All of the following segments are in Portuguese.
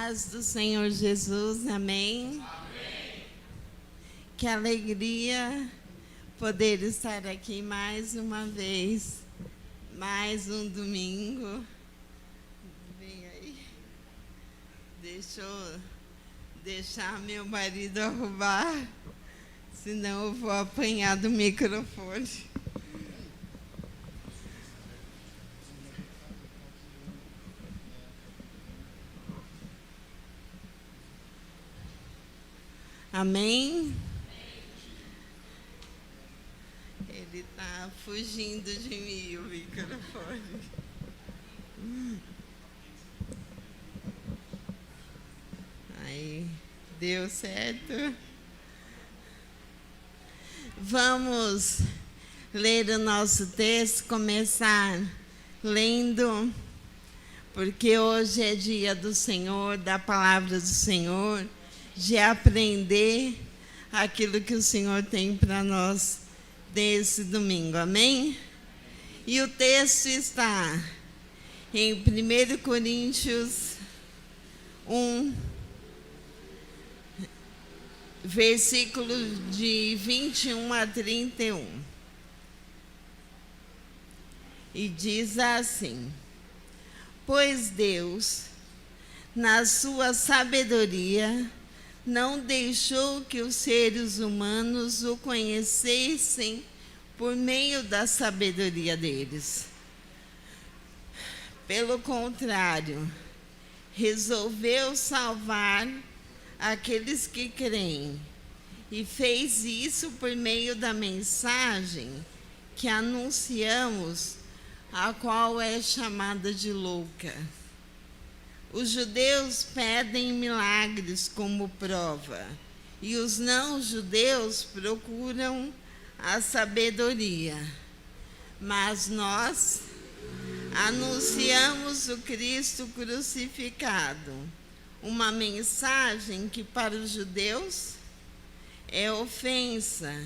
paz do Senhor Jesus, amém? Amém. Que alegria poder estar aqui mais uma vez, mais um domingo. Vem aí. Deixa eu deixar meu marido arrumar, senão eu vou apanhar do microfone. Amém? Ele está fugindo de mim, o microfone. Aí, deu certo. Vamos ler o nosso texto, começar lendo, porque hoje é dia do Senhor, da palavra do Senhor, de aprender aquilo que o Senhor tem para nós nesse domingo, amém? E o texto está em 1 Coríntios 1, versículo de 21 a 31. E diz assim: pois Deus, na sua sabedoria, não deixou que os seres humanos o conhecessem por meio da sabedoria deles. Pelo contrário, resolveu salvar aqueles que creem, e fez isso por meio da mensagem que anunciamos, a qual é chamada de louca. Os judeus pedem milagres como prova, e os não-judeus procuram a sabedoria. Mas nós anunciamos o Cristo crucificado, uma mensagem que para os judeus é ofensa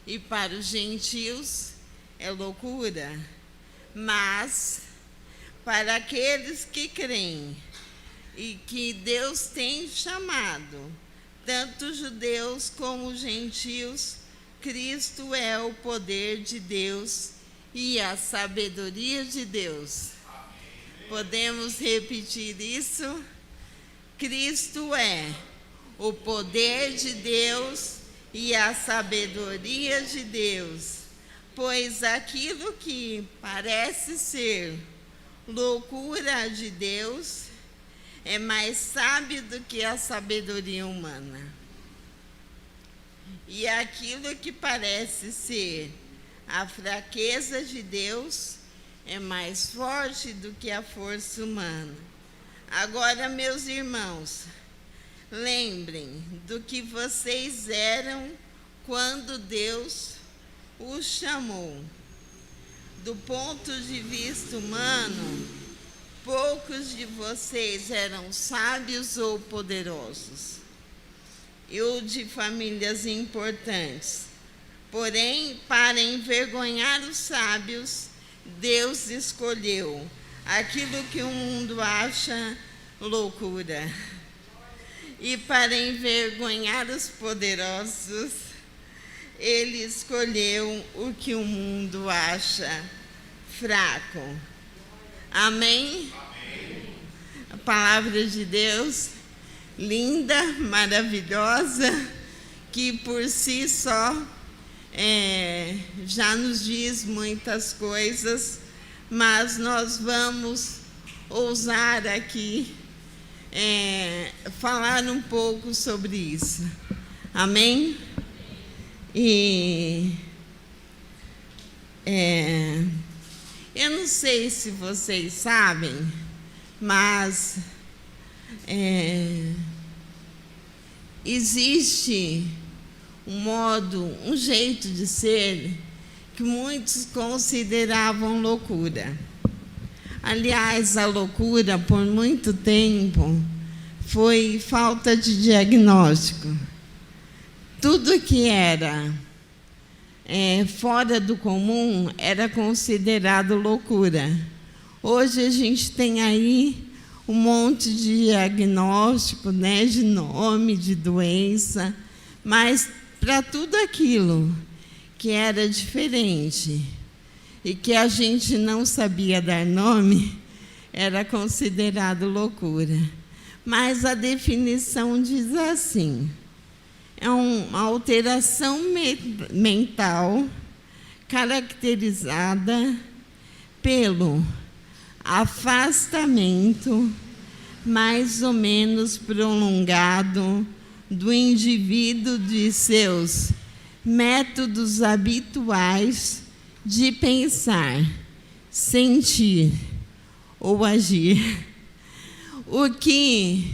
e para os gentios é loucura, mas para aqueles que creem e que Deus tem chamado, tanto judeus como gentios, Cristo é o poder de Deus e a sabedoria de Deus. Amém. Podemos repetir isso? Cristo é o poder de Deus e a sabedoria de Deus, pois aquilo que parece ser loucura de Deus é mais sábio do que a sabedoria humana. E aquilo que parece ser a fraqueza de Deus é mais forte do que a força humana. Agora, meus irmãos, lembrem do que vocês eram quando Deus os chamou. Do ponto de vista humano, poucos de vocês eram sábios ou poderosos, ou de famílias importantes. Porém, para envergonhar os sábios, Deus escolheu aquilo que o mundo acha loucura. E para envergonhar os poderosos, Ele escolheu o que o mundo acha fraco. Amém? Amém? A palavra de Deus, linda, maravilhosa, que por si só já nos diz muitas coisas, mas nós vamos ousar aqui falar um pouco sobre isso. Amém? E eu não sei se vocês sabem, mas existe um modo, um jeito de ser que muitos consideravam loucura. Aliás, a loucura, por muito tempo, foi falta de diagnóstico. Tudo que era fora do comum era considerado loucura. Hoje a gente tem aí um monte de diagnóstico, né, de nome, de doença, mas para tudo aquilo que era diferente e que a gente não sabia dar nome, era considerado loucura. Mas a definição diz assim: é uma alteração mental caracterizada pelo afastamento mais ou menos prolongado do indivíduo de seus métodos habituais de pensar, sentir ou agir. O que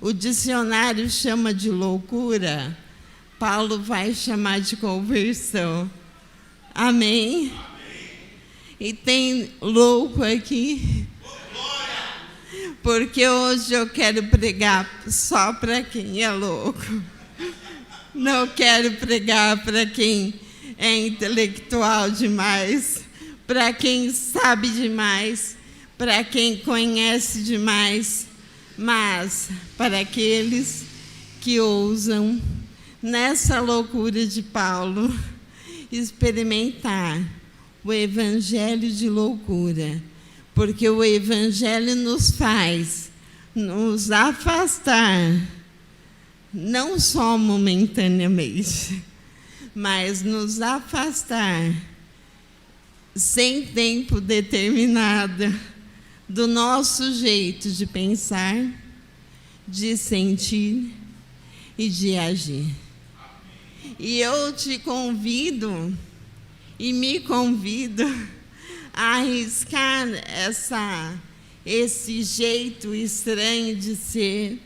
o dicionário chama de loucura, Paulo vai chamar de conversão. Amém? E tem louco aqui? Porque hoje eu quero pregar só para quem é louco. Não quero pregar para quem é intelectual demais, para quem sabe demais, para quem conhece demais, mas para aqueles que ousam, nessa loucura de Paulo, experimentar o evangelho de loucura, porque o evangelho nos faz nos afastar, não só momentaneamente, mas nos afastar sem tempo determinado do nosso jeito de pensar, de sentir e de agir. E eu te convido e me convido a arriscar esse jeito estranho de ser,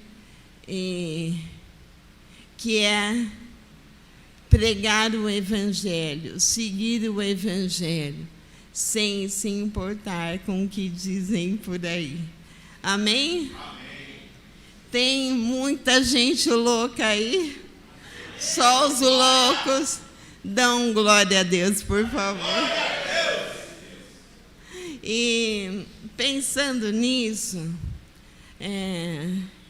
que é pregar o Evangelho, seguir o Evangelho, sem se importar com o que dizem por aí. Amém? Amém. Tem muita gente louca aí? Só os loucos dão glória a Deus, por favor. E pensando nisso,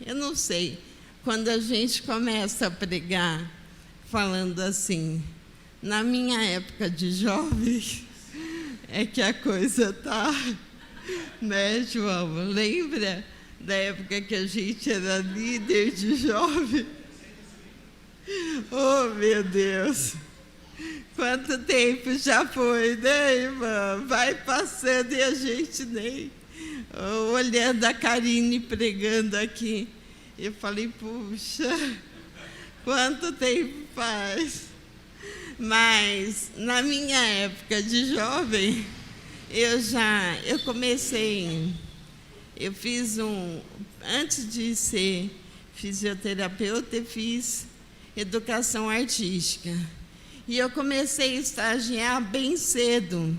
eu não sei, quando a gente começa a pregar falando assim, na minha época de jovem, é que a coisa tá, né, João? Lembra da época que a gente era líder de jovem? Oh, meu Deus! Quanto tempo já foi, né, irmã? Vai passando e a gente nem... olhando a Karine pregando aqui, eu falei, puxa, quanto tempo faz? Mas, na minha época de jovem, eu comecei, eu fiz antes de ser fisioterapeuta, eu fiz educação artística. E eu comecei a estagiar bem cedo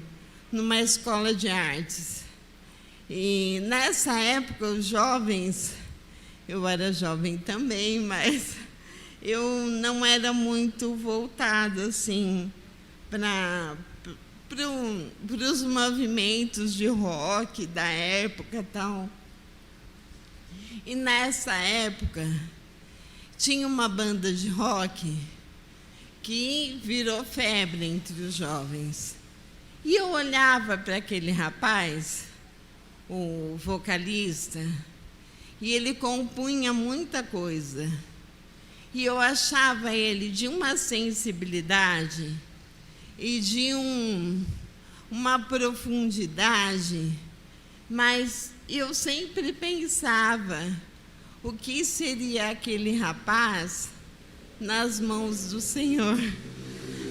numa escola de artes. E nessa época, os jovens, eu era jovem também, mas eu não era muito voltada assim, para os movimentos de rock da época e tal. E nessa época, tinha uma banda de rock que virou febre entre os jovens. E eu olhava para aquele rapaz, o vocalista, e ele compunha muita coisa. E eu achava ele de uma sensibilidade e de uma profundidade, mas eu sempre pensava o que seria aquele rapaz nas mãos do Senhor.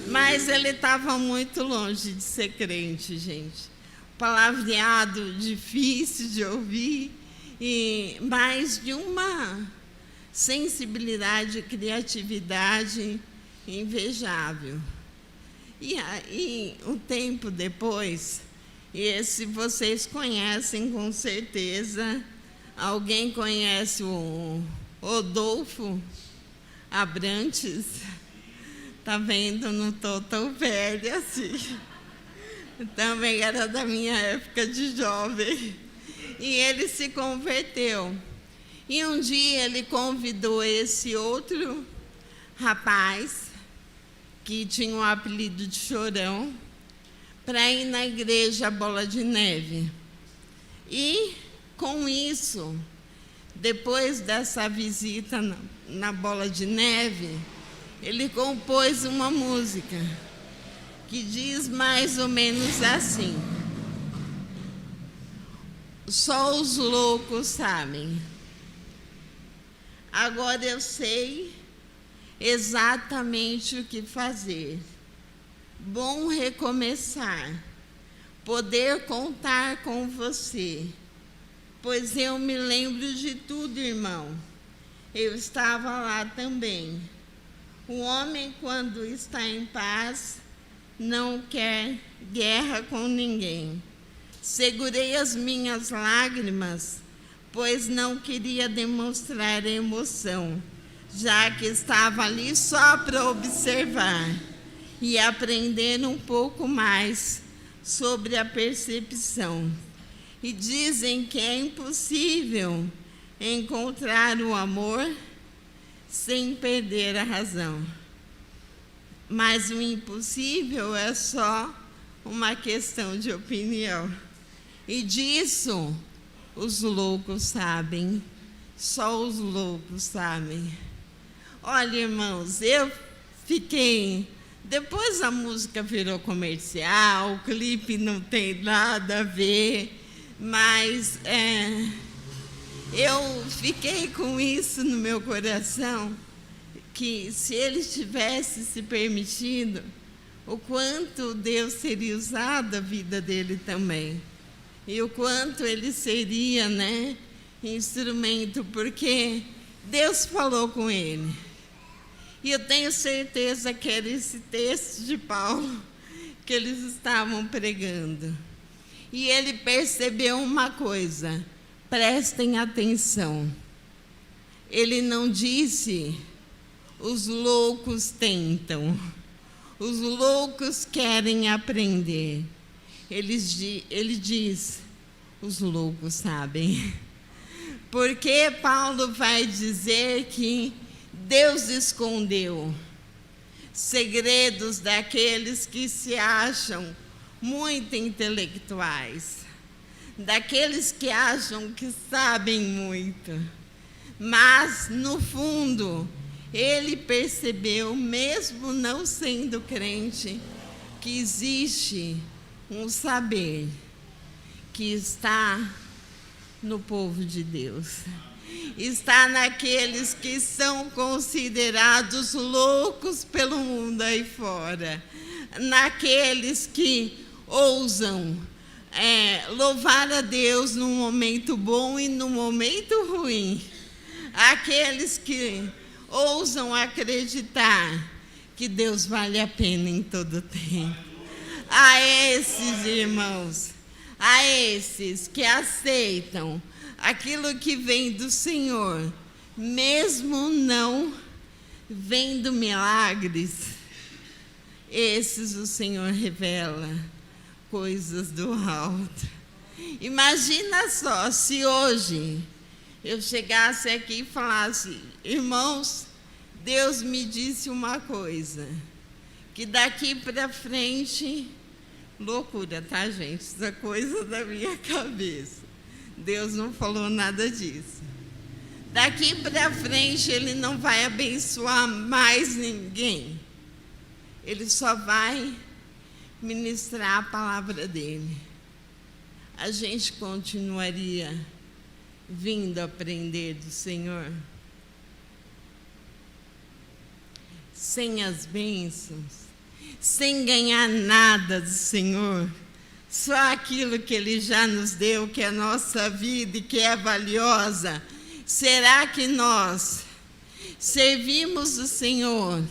Mas ele estava muito longe de ser crente, gente. Palavreado, difícil de ouvir, mas de uma sensibilidade e criatividade invejável. E aí, um tempo depois, esse vocês conhecem com certeza, alguém conhece o Rodolfo Abrantes? Tá vendo? Não estou tão velha assim. Também era da minha época de jovem. e ele se converteu. E um dia ele convidou esse outro rapaz, que tinha o apelido de Chorão, para ir na igreja Bola de Neve. E, com isso, depois dessa visita na Bola de Neve, ele compôs uma música que diz mais ou menos assim: só os loucos sabem. Agora eu sei exatamente o que fazer. Bom recomeçar, poder contar com você, pois eu me lembro de tudo, irmão. Eu estava lá também. O homem, quando está em paz, não quer guerra com ninguém. Segurei as minhas lágrimas, pois não queria demonstrar emoção, já que estava ali só para observar e aprender um pouco mais sobre a percepção. E dizem que é impossível encontrar o amor sem perder a razão. Mas o impossível é só uma questão de opinião. E disso os loucos sabem, só os loucos sabem. Olha, irmãos, eu fiquei... Depois a música virou comercial, o clipe não tem nada a ver, mas eu fiquei com isso no meu coração, que se ele tivesse se permitido, o quanto Deus teria usado a vida dele também. E o quanto ele seria, instrumento, porque Deus falou com ele. E eu tenho certeza que era esse texto de Paulo que eles estavam pregando. E ele percebeu uma coisa, prestem atenção. Ele não disse, os loucos tentam, os loucos querem aprender. Ele diz, os loucos sabem. Porque Paulo vai dizer que Deus escondeu segredos daqueles que se acham muito intelectuais, daqueles que acham que sabem muito. Mas, no fundo, ele percebeu, mesmo não sendo crente, que existe um saber que está no povo de Deus. Está naqueles que são considerados loucos pelo mundo aí fora, naqueles que ousam louvar a Deus num momento bom e num momento ruim, aqueles que ousam acreditar que Deus vale a pena em todo tempo. A esses irmãos, a esses que aceitam aquilo que vem do Senhor, mesmo não vendo milagres, esses o Senhor revela coisas do alto. Imagina só, se hoje eu chegasse aqui e falasse, irmãos, Deus me disse uma coisa, que daqui para frente, loucura, tá, gente? Isso é coisa da minha cabeça. Deus não falou nada disso. Daqui para frente, Ele não vai abençoar mais ninguém. Ele só vai ministrar a palavra dEle. A gente continuaria vindo aprender do Senhor? Sem as bênçãos, sem ganhar nada do Senhor, só aquilo que Ele já nos deu, que é a nossa vida e que é valiosa. Será que nós servimos o Senhor,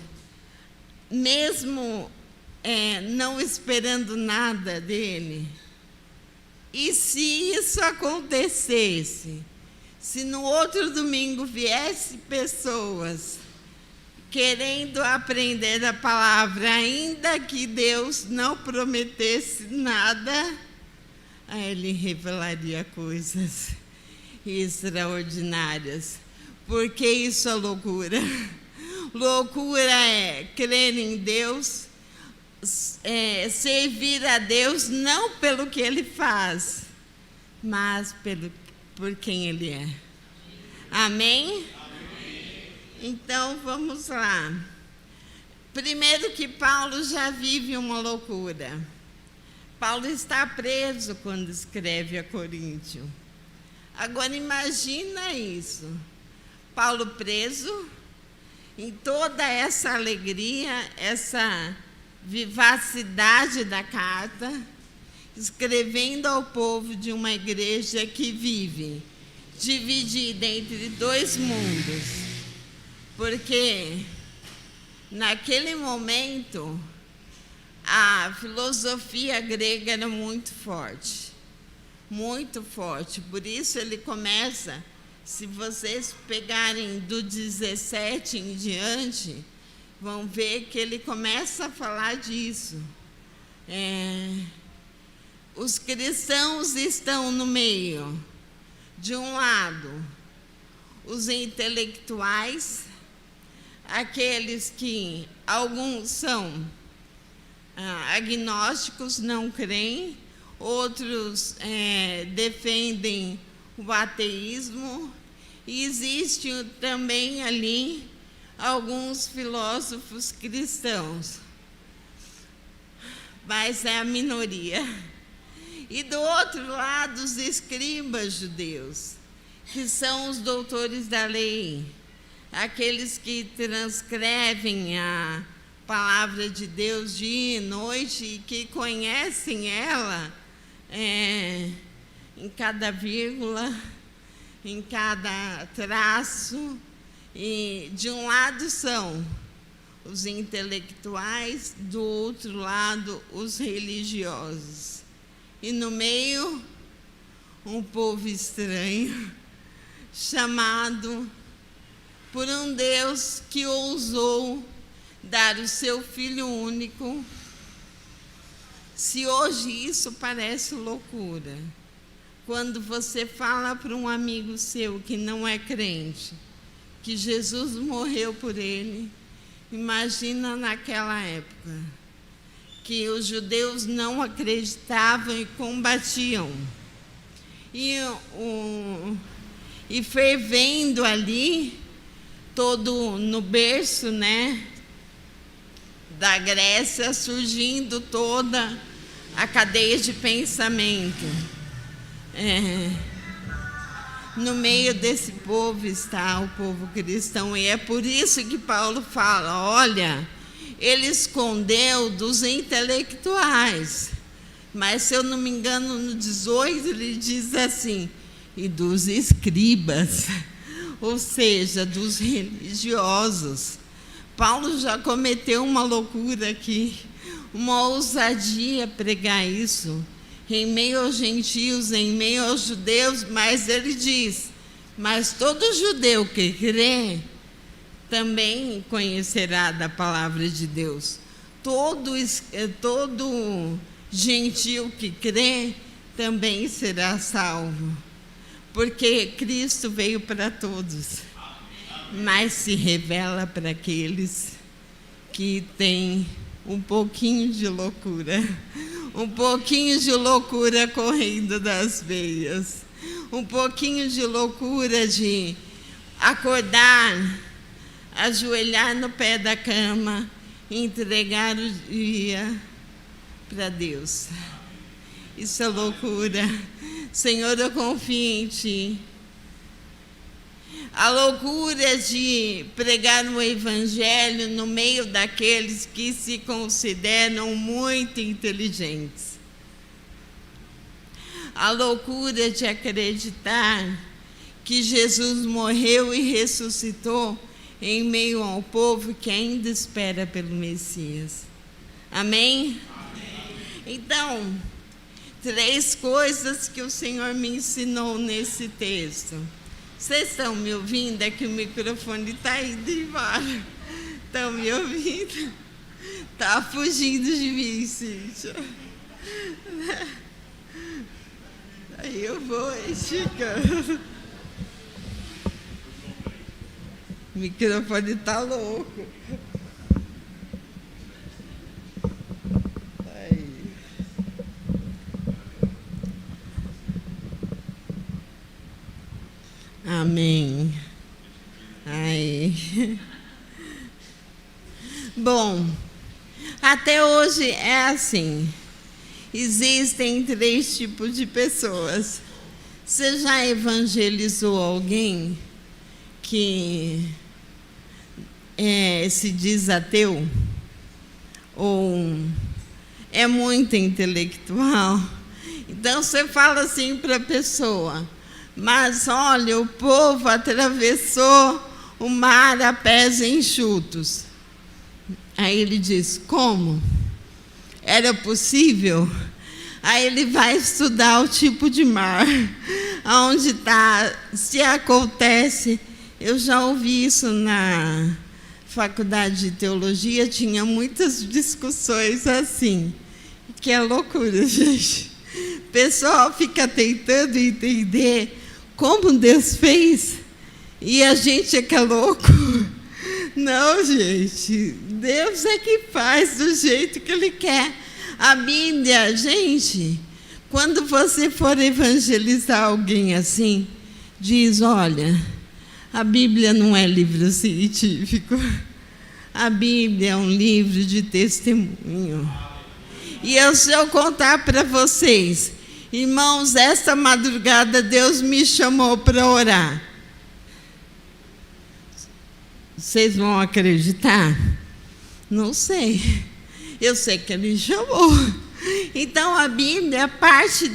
mesmo não esperando nada dEle? E se isso acontecesse, se no outro domingo viesse pessoas querendo aprender a palavra, ainda que Deus não prometesse nada, Ele revelaria coisas extraordinárias. Porque isso é loucura. Loucura é crer em Deus, servir a Deus não pelo que Ele faz, mas por quem Ele é. Amém? Então, vamos lá. Primeiro que Paulo já vive uma loucura. Paulo está preso quando escreve a Coríntio. Agora, imagina isso. Paulo preso, em toda essa alegria, essa vivacidade da carta, escrevendo ao povo de uma igreja que vive dividida entre dois mundos. Porque, naquele momento, a filosofia grega era muito forte. Muito forte. Por isso ele começa, se vocês pegarem do 17 em diante, vão ver que ele começa a falar disso. Os cristãos estão no meio. De um lado, os intelectuais, aqueles que alguns são agnósticos, não creem, outros defendem o ateísmo, e existem também ali alguns filósofos cristãos, mas é a minoria. E do outro lado, os escribas judeus, que são os doutores da lei, aqueles que transcrevem a palavra de Deus dia e noite e que conhecem ela em cada vírgula, em cada traço. E de um lado são os intelectuais, do outro lado os religiosos. E no meio, um povo estranho, chamado por um Deus que ousou dar o seu Filho único. Se hoje isso parece loucura, quando você fala para um amigo seu que não é crente, que Jesus morreu por ele, imagina naquela época, que os judeus não acreditavam e combatiam. E fervendo ali, todo no berço, da Grécia, surgindo toda a cadeia de pensamento. No meio desse povo está o povo cristão, e é por isso que Paulo fala, olha, ele escondeu dos intelectuais, mas, se eu não me engano, no 18 ele diz assim, e dos escribas, ou seja, dos religiosos. Paulo já cometeu uma loucura aqui, uma ousadia pregar isso, em meio aos gentios, em meio aos judeus, mas ele diz, mas todo judeu que crê, também conhecerá da palavra de Deus. Todo gentil que crê também será salvo. Porque Cristo veio para todos, mas se revela para aqueles que têm um pouquinho de loucura. Um pouquinho de loucura correndo das veias. Um pouquinho de loucura de acordar, ajoelhar no pé da cama, entregar o dia para Deus. Isso é loucura. Senhor, eu confio em Ti. A loucura de pregar o Evangelho no meio daqueles que se consideram muito inteligentes. A loucura de acreditar que Jesus morreu e ressuscitou em meio ao povo que ainda espera pelo Messias. Amém? Então, 3 coisas que o Senhor me ensinou nesse texto. Vocês estão me ouvindo? É que o microfone está indo embora. Estão me ouvindo? Está fugindo de mim, Cíntia. Aí eu vou esticando. O microfone tá louco. Aí. Amém. Aí. Bom, até hoje é assim. Existem 3 tipos de pessoas. Você já evangelizou alguém que se diz ateu? Ou é muito intelectual? Então você fala assim para a pessoa: mas olha, o povo atravessou o mar a pés enxutos. Aí ele diz: como? Era possível? Aí ele vai estudar o tipo de mar, aonde está, se acontece. Eu já ouvi isso na faculdade de teologia, tinha muitas discussões assim, que é loucura, gente. O pessoal fica tentando entender como Deus fez e a gente é que é louco. Não, gente, Deus é que faz do jeito que Ele quer. A Bíblia, gente, quando você for evangelizar alguém assim, diz: olha, a Bíblia não é livro científico, a Bíblia é um livro de testemunho. E se eu contar para vocês, irmãos, esta madrugada Deus me chamou para orar. Vocês vão acreditar? Não sei. Eu sei que Ele chamou. Então, a Bíblia parte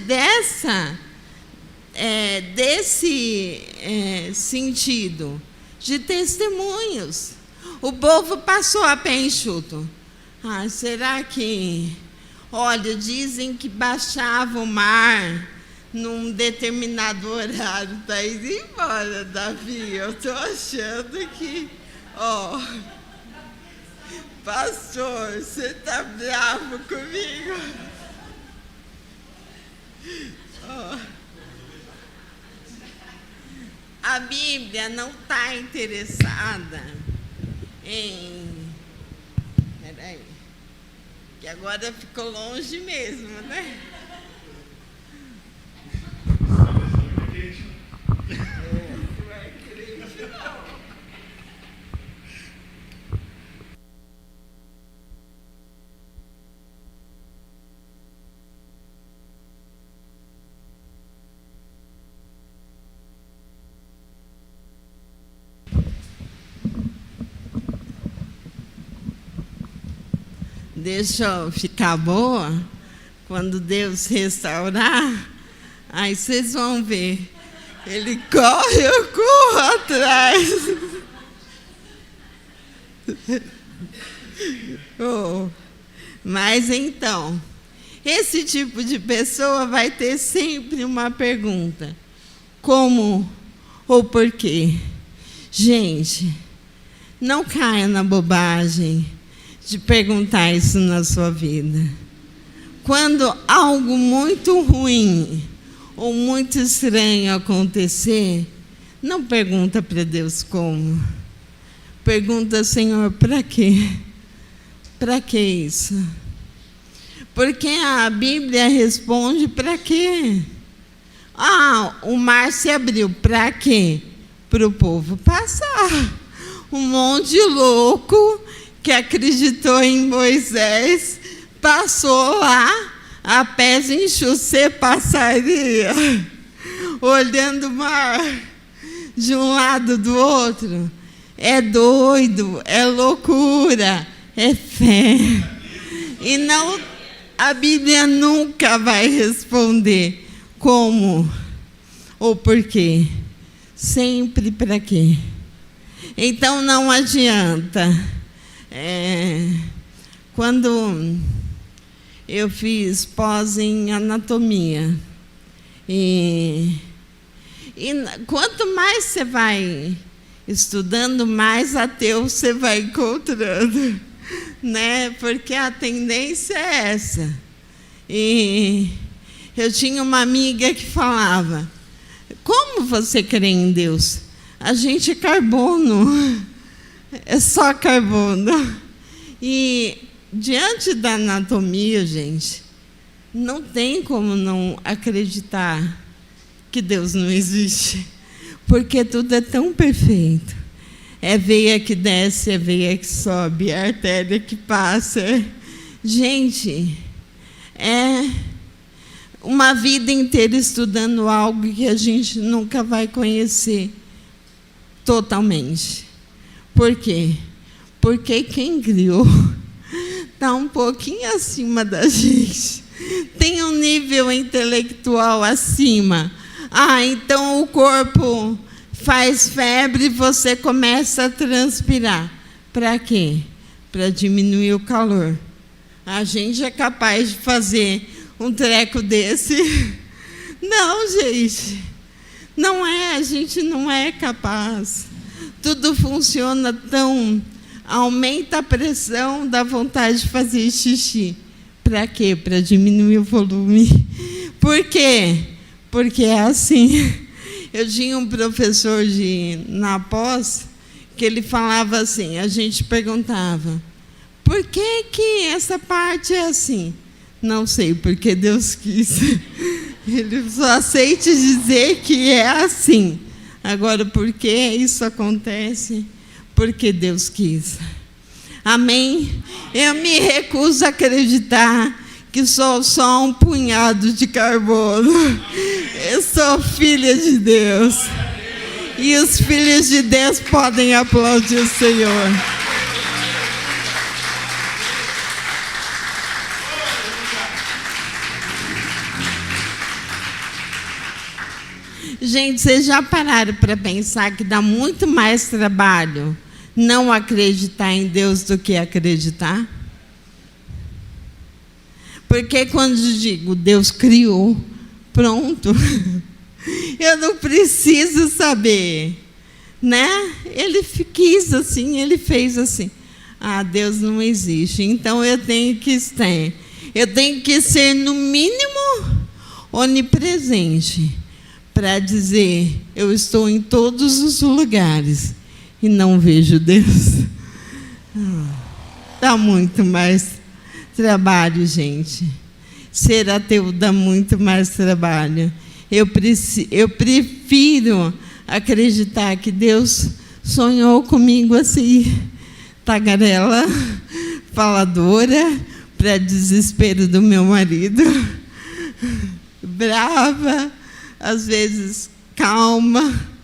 desse sentido de testemunhos. O povo passou a pé enxuto. Será que... Olha, dizem que baixava o mar num determinado horário. Está indo embora, Davi. Eu estou achando que... pastor, você está bravo comigo? A Bíblia não está interessada em... Peraí, que agora ficou longe mesmo, né? Deixa eu ficar boa, quando Deus restaurar, aí vocês vão ver. Ele corre, eu corro atrás. Mas então, esse tipo de pessoa vai ter sempre uma pergunta: como ou por quê? Gente, não caia na bobagem de perguntar isso na sua vida. Quando algo muito ruim ou muito estranho acontecer, não pergunta para Deus como. Pergunta: Senhor, para quê? Para que isso? Porque a Bíblia responde: para quê? O mar se abriu. Para quê? Para o povo passar. Um monte de louco que acreditou em Moisés passou lá a pés enxutos. Você passaria olhando o mar de um lado do outro? É doido, é loucura, é fé. E não, a Bíblia nunca vai responder como ou por quê. Sempre para quê. Então não adianta. Quando eu fiz pós em anatomia, e quanto mais você vai estudando, mais ateu você vai encontrando, né? Porque a tendência é essa. E Eu tinha uma amiga que falava: como você crê em Deus? A gente é carbono, é só carbono. E diante da anatomia, gente, não tem como não acreditar que Deus não existe, porque tudo é tão perfeito. É veia que desce, é veia que sobe, é artéria que passa. Gente, é uma vida inteira estudando algo que a gente nunca vai conhecer totalmente. Por quê? Porque quem criou está um pouquinho acima da gente. Tem um nível intelectual acima. Então o corpo faz febre e você começa a transpirar. Para quê? Para diminuir o calor. A gente é capaz de fazer um treco desse? Não, gente. Não é, a gente não é capaz. Tudo funciona tão... Aumenta a pressão, dá vontade de fazer xixi. Para quê? Para diminuir o volume. Por quê? Porque é assim. Eu tinha um professor na pós que ele falava assim, a gente perguntava: por que que essa parte é assim? Não sei, porque Deus quis. Ele só aceita dizer que é assim. Agora, por que isso acontece? Porque Deus quis. Amém? Eu me recuso a acreditar que sou só um punhado de carbono. Eu sou filha de Deus. E os filhos de Deus podem aplaudir o Senhor. Gente, vocês já pararam para pensar que dá muito mais trabalho não acreditar em Deus do que acreditar? Porque quando eu digo Deus criou, pronto, eu não preciso saber, né? Ele quis assim, ele fez assim. Deus não existe, então eu tenho que ser no mínimo onipresente para dizer: eu estou em todos os lugares e não vejo Deus. Dá muito mais trabalho, gente. Ser ateu dá muito mais trabalho. Eu prefiro acreditar que Deus sonhou comigo assim, tagarela, faladora, para desespero do meu marido, brava, às vezes calma,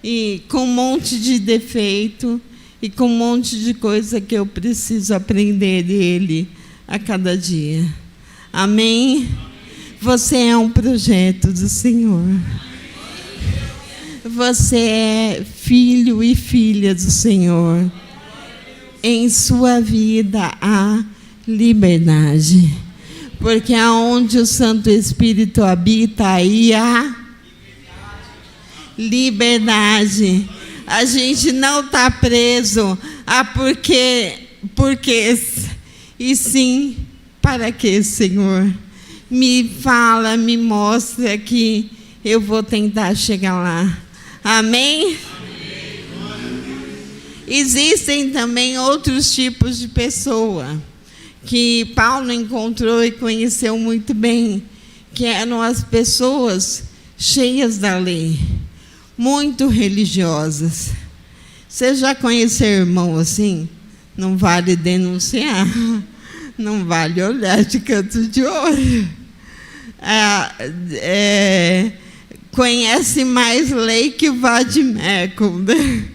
e com um monte de defeito e com um monte de coisa que eu preciso aprender dele a cada dia. Amém? Você é um projeto do Senhor. Você é filho e filha do Senhor. Em sua vida há liberdade. Porque aonde o Santo Espírito habita, aí há liberdade. A gente não está preso a porque, e sim, para que, Senhor? Me fala, me mostra que eu vou tentar chegar lá. Amém? Existem também outros tipos de pessoa que Paulo encontrou e conheceu muito bem, que eram as pessoas cheias da lei, muito religiosas. Você já conheceu irmão assim? Não vale denunciar, não vale olhar de canto de olho. Conhece mais lei que o vadimeco, né?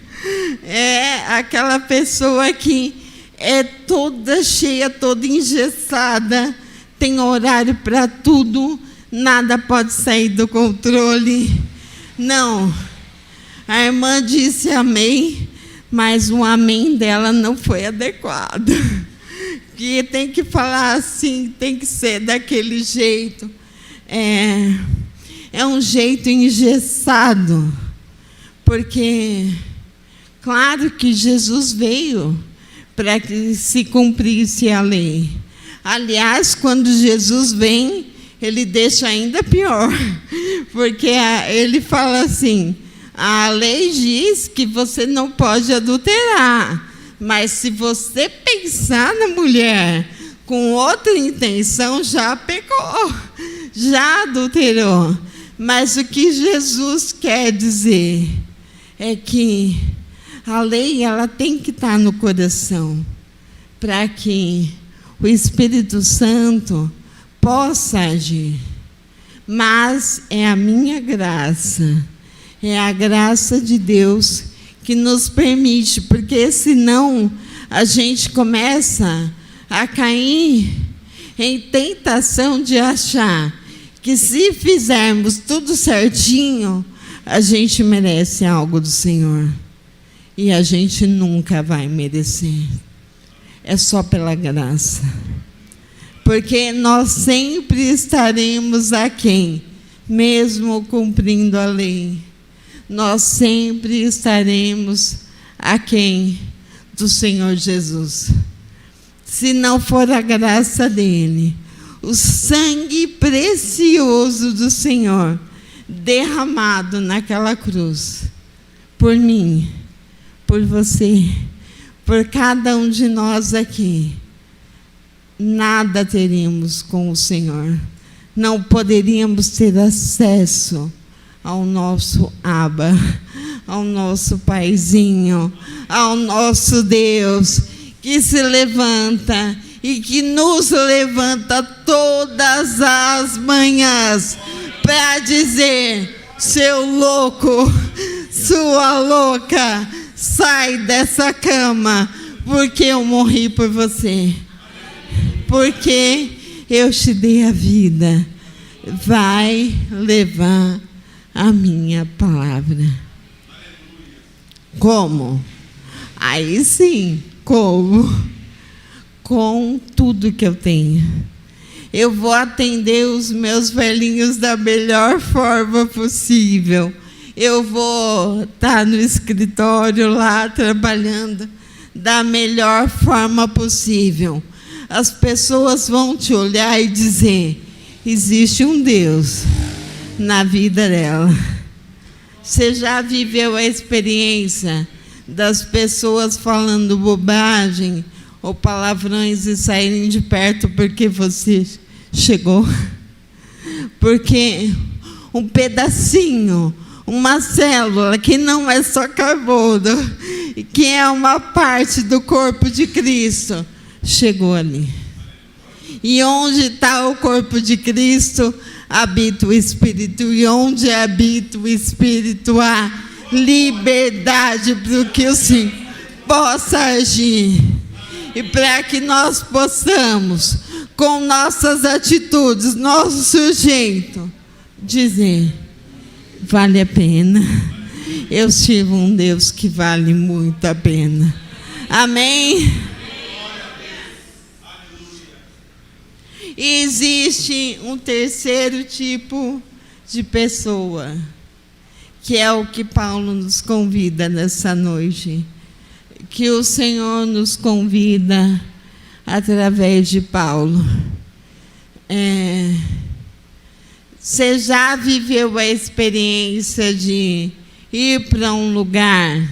É aquela pessoa que é toda cheia, toda engessada, tem horário para tudo, nada pode sair do controle. Não. A irmã disse amém, mas o amém dela não foi adequado. Que tem que falar assim, tem que ser daquele jeito. É um jeito engessado, porque, claro que Jesus veio para que se cumprisse a lei. Aliás, quando Jesus vem, ele deixa ainda pior, porque ele fala assim: a lei diz que você não pode adulterar, mas se você pensar na mulher com outra intenção, já pecou, já adulterou. Mas o que Jesus quer dizer é que a lei ela tem que estar no coração, para que o Espírito Santo possa agir. Mas é a minha graça, é a graça de Deus que nos permite, porque senão a gente começa a cair em tentação de achar que se fizermos tudo certinho, a gente merece algo do Senhor. E a gente nunca vai merecer. É só pela graça. Porque nós sempre estaremos aquém, mesmo cumprindo a lei. Nós sempre estaremos aquém do Senhor Jesus. Se não for a graça dele, o sangue precioso do Senhor derramado naquela cruz, por mim, por você, por cada um de nós aqui, nada teríamos com o Senhor. Não poderíamos ter acesso ao nosso Abba, ao nosso Paizinho, ao nosso Deus, que se levanta e que nos levanta todas as manhãs para dizer: seu louco, sua louca, sai dessa cama, porque eu morri por você, porque eu te dei a vida. Vai levar a minha palavra. Como? Aí sim, como? Com tudo que eu tenho. Eu vou atender os meus velhinhos da melhor forma possível. Eu vou estar no escritório lá trabalhando da melhor forma possível. As pessoas vão te olhar e dizer: existe um Deus na vida dela. Você já viveu a experiência das pessoas falando bobagem ou palavrões e saírem de perto porque você chegou? Porque um pedacinho, uma célula que não é só carbono, que é uma parte do corpo de Cristo, chegou ali. E onde está o corpo de Cristo, habita o Espírito. E onde habita o Espírito, há liberdade para que o Senhor possa agir. E para que nós possamos, com nossas atitudes, nosso jeito, dizer: vale a pena. Eu sirvo um Deus que vale muito a pena. Amém? E existe um terceiro tipo de pessoa, que é o que Paulo nos convida nessa noite, que o Senhor nos convida através de Paulo. Você já viveu a experiência de ir para um lugar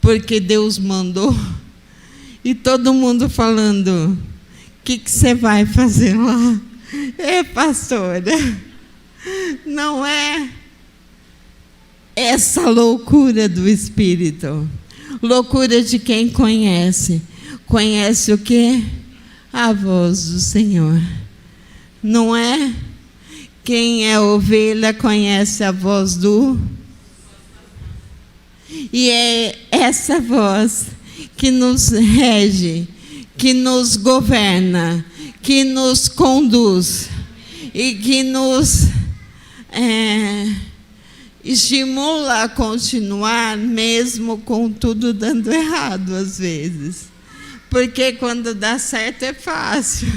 porque Deus mandou e todo mundo falando: o que você vai fazer lá? Pastora, não é essa loucura do Espírito. Loucura de quem conhece. Conhece o quê? A voz do Senhor. Não é? Quem é ovelha conhece a voz do... E é essa voz que nos rege, que nos governa, que nos conduz e que nos estimula a continuar, mesmo com tudo dando errado às vezes. Porque quando dá certo é fácil.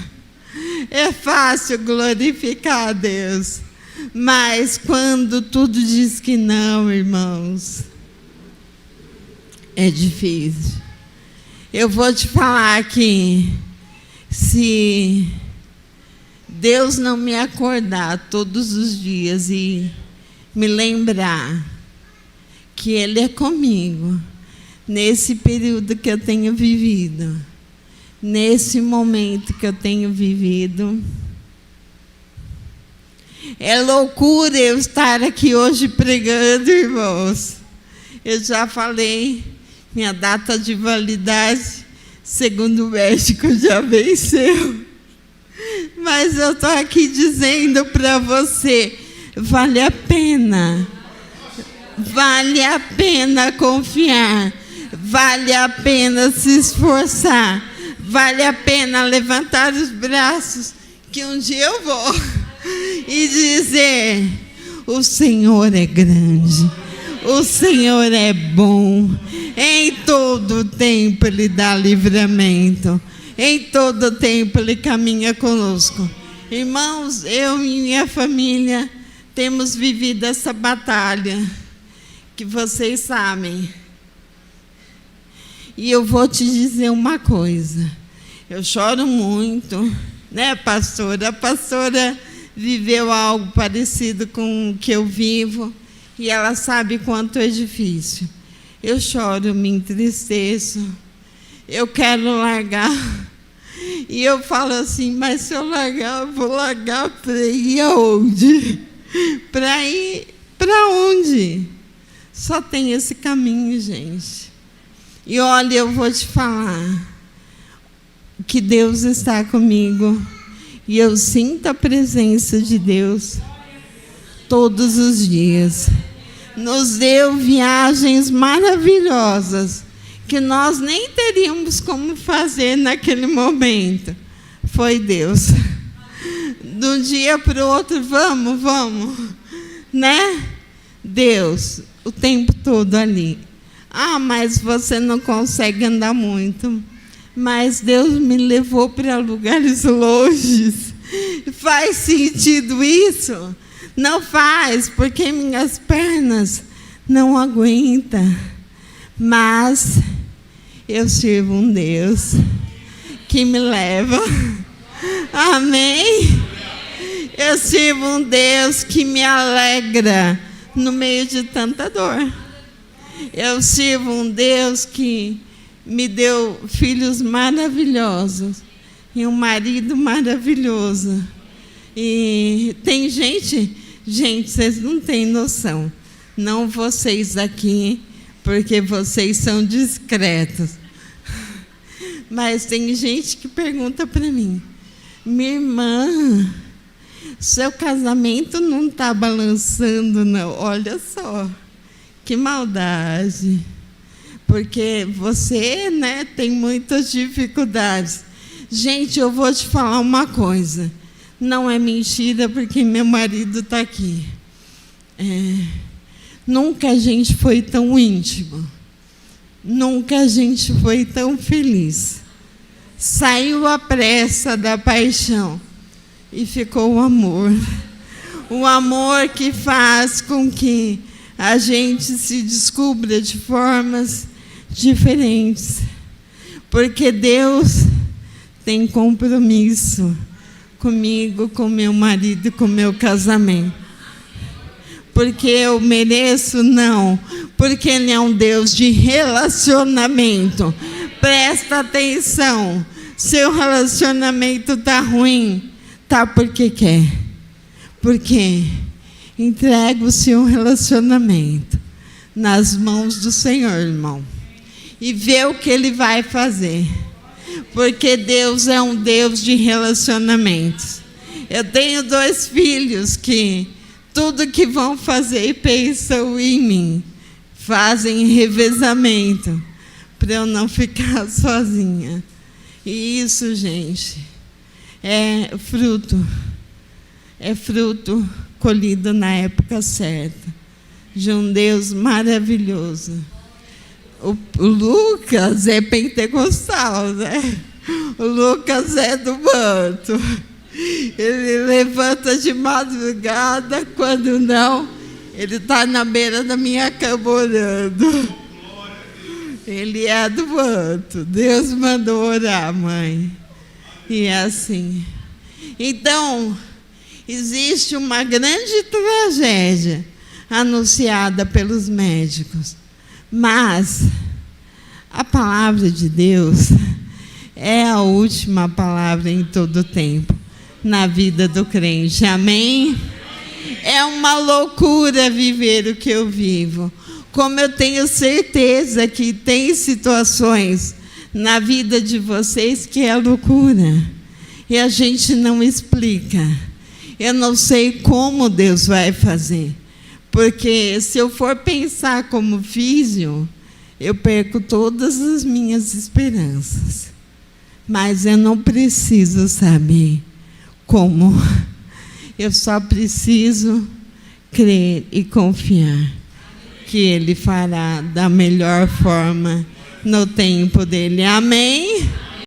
É fácil glorificar a Deus. Mas quando tudo diz que não, irmãos, é difícil. Eu vou te falar que se Deus não me acordar todos os dias e me lembrar que Ele é comigo, nesse período que eu tenho vivido, nesse momento que eu tenho vivido. É loucura eu estar aqui hoje pregando, irmãos. Eu já falei, minha data de validade, segundo o médico, já venceu. Mas eu estou aqui dizendo para você, vale a pena confiar, vale a pena se esforçar, vale a pena levantar os braços, que um dia eu vou, e dizer, o Senhor é grande, o Senhor é bom, em todo tempo Ele dá livramento, em todo tempo Ele caminha conosco. Irmãos, eu e minha família temos vivido essa batalha, que vocês sabem. E eu vou te dizer uma coisa, eu choro muito, né, pastora? A pastora viveu algo parecido com o que eu vivo, e ela sabe quanto é difícil. Eu choro, eu me entristeço, eu quero largar. E eu falo assim, mas se eu largar, eu vou largar para ir aonde? Para ir para onde? Só tem esse caminho, gente. E olha, eu vou te falar que Deus está comigo. E eu sinto a presença de Deus todos os dias. Nos deu viagens maravilhosas que nós nem teríamos como fazer naquele momento. Foi Deus. De um dia para o outro, vamos, né? Deus, o tempo todo ali. Ah, mas você não consegue andar muito. Mas Deus me levou para lugares longes. Faz sentido isso? Não faz, porque minhas pernas não aguentam. Mas eu sirvo um Deus que me leva. Amém? Eu sirvo um Deus que me alegra no meio de tanta dor. Eu sirvo um Deus que me deu filhos maravilhosos e um marido maravilhoso. E tem gente, vocês não têm noção. Não vocês aqui, porque vocês são discretos. Mas tem gente que pergunta para mim, minha irmã, seu casamento não está balançando, não? Olha só, que maldade. Porque você, né, tem muitas dificuldades. Gente, eu vou te falar uma coisa. Não é mentira, porque meu marido está aqui. Nunca a gente foi tão íntimo. Nunca a gente foi tão feliz. Saiu a pressa da paixão e ficou o amor. O amor que faz com que a gente se descubra de formas diferentes. Porque Deus tem compromisso comigo, com meu marido, com meu casamento. Porque eu mereço? Não. Porque Ele é um Deus de relacionamento. Presta atenção. Seu relacionamento está ruim, tá porque quer. Porque entrega o seu relacionamento nas mãos do Senhor, irmão. E vê o que Ele vai fazer. Porque Deus é um Deus de relacionamentos. Eu tenho 2 filhos que tudo que vão fazer pensam em mim. Fazem revezamento para eu não ficar sozinha. E isso, gente, é fruto colhido na época certa, de um Deus maravilhoso. O Lucas é pentecostal, né? O Lucas é do manto. Ele levanta de madrugada, quando não, ele está na beira da minha cama orando. Ele é do manto. Deus mandou orar, mãe. E é assim. Então, existe uma grande tragédia anunciada pelos médicos, mas a palavra de Deus é a última palavra em todo o tempo na vida do crente. Amém? É uma loucura viver o que eu vivo. Como eu tenho certeza que tem situações na vida de vocês que é loucura. E a gente não explica. Eu não sei como Deus vai fazer. Porque se eu for pensar como físio, eu perco todas as minhas esperanças. Mas eu não preciso saber como. Eu só preciso crer e confiar que Ele fará da melhor forma no tempo dele. Amém?